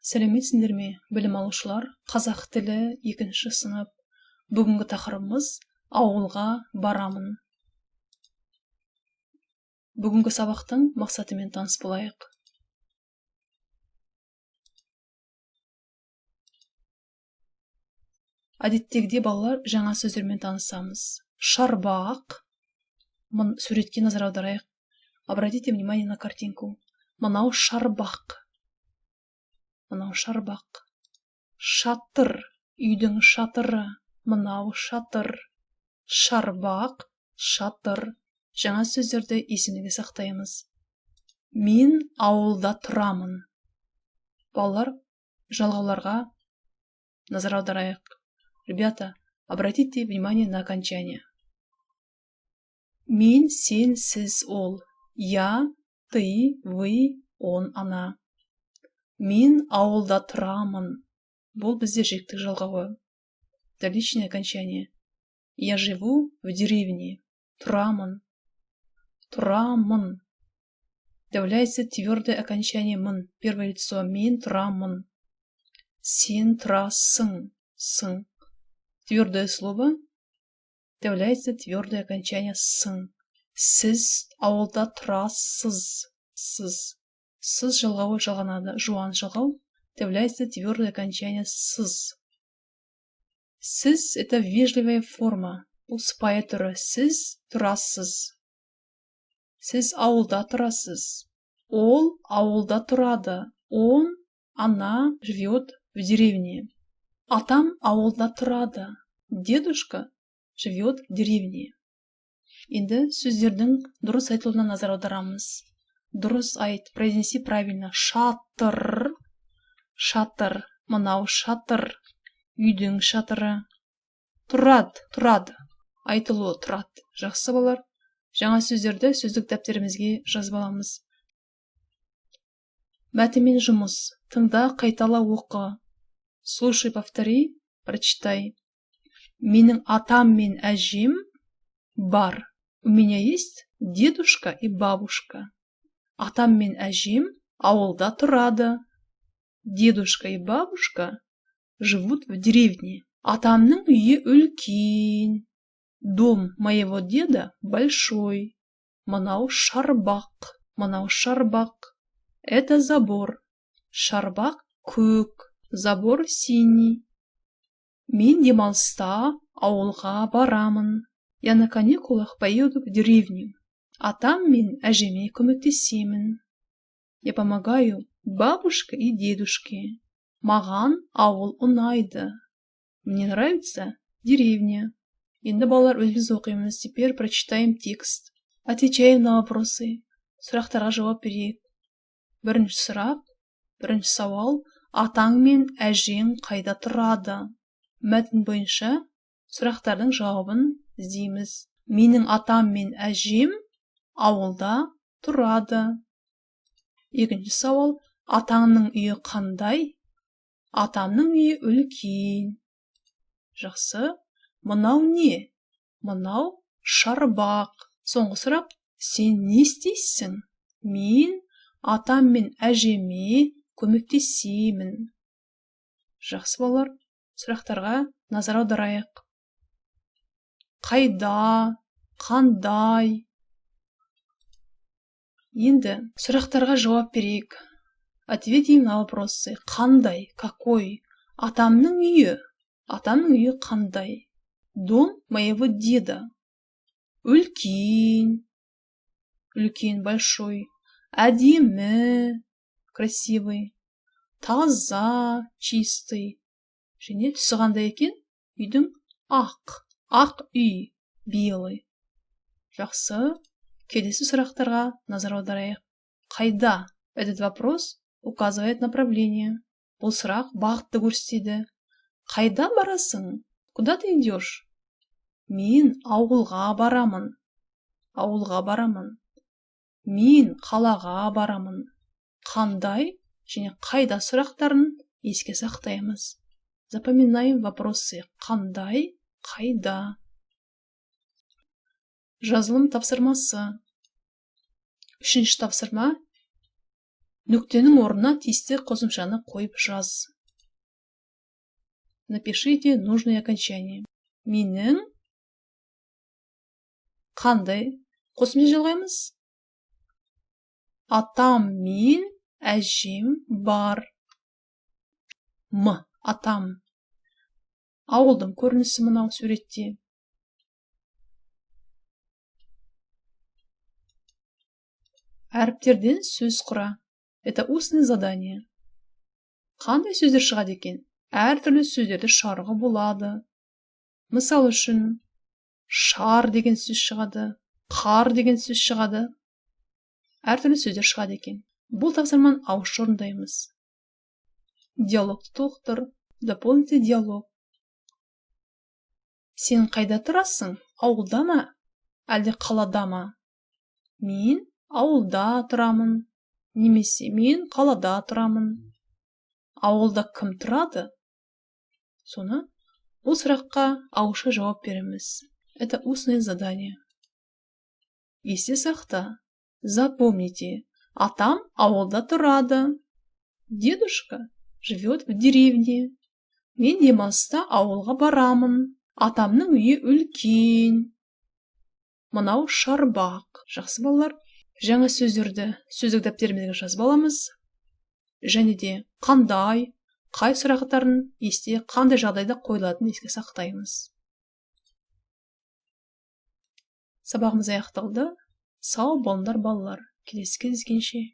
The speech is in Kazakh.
Сәлеметсіңдер ме, білім алушылар? Қазақ тілі 2-ші сынып. Бүгінгі тақырыбымыз ауылға барамын. Бүгінгі сабақтың мақсатымен таныс болайық. Әдеттегідей балалар жаңа сөздермен танысамыз. Шарбақ. Суретке назар аударайық. Обратите внимание на картинку. Мынау шарбақ. Мынау шарбақ. Шатыр. Үйдің шатыры. Мынау шатыр. Шарбақ, шатыр. Жаңа сөздерді есімізге сақтаймыз. Мен ауылда тұрамын. Балалар, жалғауларға назар аударайық. Ребята, обратите внимание на окончание. Мен, сен, сіз, ол. Я, ты, вы, он, она. Мен ауылда тұрамын. Бұл бізде жіктік жалғауы. Вторичное окончание. Я живу в деревне. Тұрамын. Тұрамын. Добавляется твердое окончание «мын». Первое лицо. Мен тұрамын. Сен тұрасың. Сын. Твердое слово. Добавляется твердое окончание «сын». Сіз ауылда тұрасыз. Сыз. Сыз жалғауы жалғанады. Жуан жалғау. Добавляется твердое окончание «сыз». Сіз — это вежливая форма. Бұл сыпайы түрі. Сіз тұрасыз. Сіз ауылда тұрасыз. Ол ауылда тұрады. Он, она живет в деревне. Атам ауылда тұрады. Дедушка живет в деревне. Енді сөздердің дұрыс айтылуына назар аударамыз. Дұрыс айт, произнеси правильно. Шатыр. Шатыр. Мынау шатыр. Үйдің шатыры. Тұрады. Айтылуы тұрады. Жақсы балалар. Жаңа сөздерді сөздік дәптерімізге жазып аламыз. Мәтінмен жұмыс. Тыңда, қайтала оқы. Слушай, повтори, прочитай. Менің атам мен әжем бар. У меня есть дедушка и бабушка. Атам мен әжем ауылда тұрады. Дедушка и бабушка живут в деревне. Атамның үйі үлкен. Дом моего деда большой. Мынау шарбақ. Мынау шарбақ. Это забор. Шарбақ көк. Забор синий. Мен демалыста ауылға барамын. Я на каникулах поеду в деревню. Атам мен әжеме көмектесемін. Я помогаю бабушке и дедушке. Маған ауыл ұнайды. Мне нравится деревня. Енді балалар өзіміз оқимыз. Теперь прочитаем текст. Отвечаем на вопросы. Сұрақтарға жауап берейік. Бірінші сұрақ, бірінші сауал. Атаң мен әжең қайда тұрады? Мәтін бойынша сұрақтардың жауабын іздейміз. Менің атам мен әжем ауылда тұрады. Екінші сауал. Атаңның үйі қандай? Атамның үйі үлкен. Жақсы. Мынау не? Мынау шарбақ. Соңғы сұрақ. Сен не істейсің? Мен атам мен әжеме көмектесемін. Жақсы балалар. Сұрақтарға назар аударайық. Қайда? Қандай? Енді сұрақтарға жауап берейік. Ответим на вопросы. Қандай? Какой? Атамның үйі. Атамның үйі қандай? Дом моего деда. Үлкен. Үлкен, большой. Әдемі. Красивый. Таза. Чистый. Және түсі қандай екен? Үйдің ақ. Ақ үй. Белый. Жақсы. Келесі сұрақтарға назар аударайық. Қайда? Этот вопрос указывает направление. Бұл сұрақ бағытты көрсетеді. Қайда барасың? Куда ты идешь? Мен ауылға барамын. Ауылға барамын. Мен қалаға барамын. Қандай және қайда сұрақтарын еске сақтаймыз. Запоминаем вопросы. Қандай, қайда. Жазылым тапсырмасы. Үшінші тапсырма. Нүктенің орнына тиісті қосымшаны қойып жаз. Напишите нужное окончание. Менің қандай қосымша жалғаймыз? Атам мен әжем бар. Атам. Ауылдың көрінісі мынау суретте. Әріптерден сөз құра. Это устное задание. Қандай сөздер шығады екен? Әртүрлі сөздерді шығаруға болады. Мысал үшін, шар деген сөз шығады, қар деген сөз шығады. Әртүрлі сөздер шығады екен. Бұл тапсырманы ауызша орындаймыз. Диалогты толықтыр. Дополните диалог. Сен қайда тұрасың? Ауылда ма? Әлде қалада ма? Мен ауылда тұрамын. Немесе мен қалада тұрамын. Ауылда кім тұрады? Соны бұл сұраққа ауызша жауап береміз. Это устное задание. Есте сақта. Запомните. Атам ауылда тұрады. Дедушка живет в деревне. Мен демалыста ауылға барамын. Атамның үйі үлкен. Мынау шарбақ. Жақсы балалар. Жаңа сөздерді сөздік дәптерімізге жазып аламыз. Және де қандай, қай сұрақтарын есте, қандай жағдайда қойылатынын еске сақтаймыз. Сабағымыз аяқталды. Сау болыңдар балалар. Келесі кездескенше.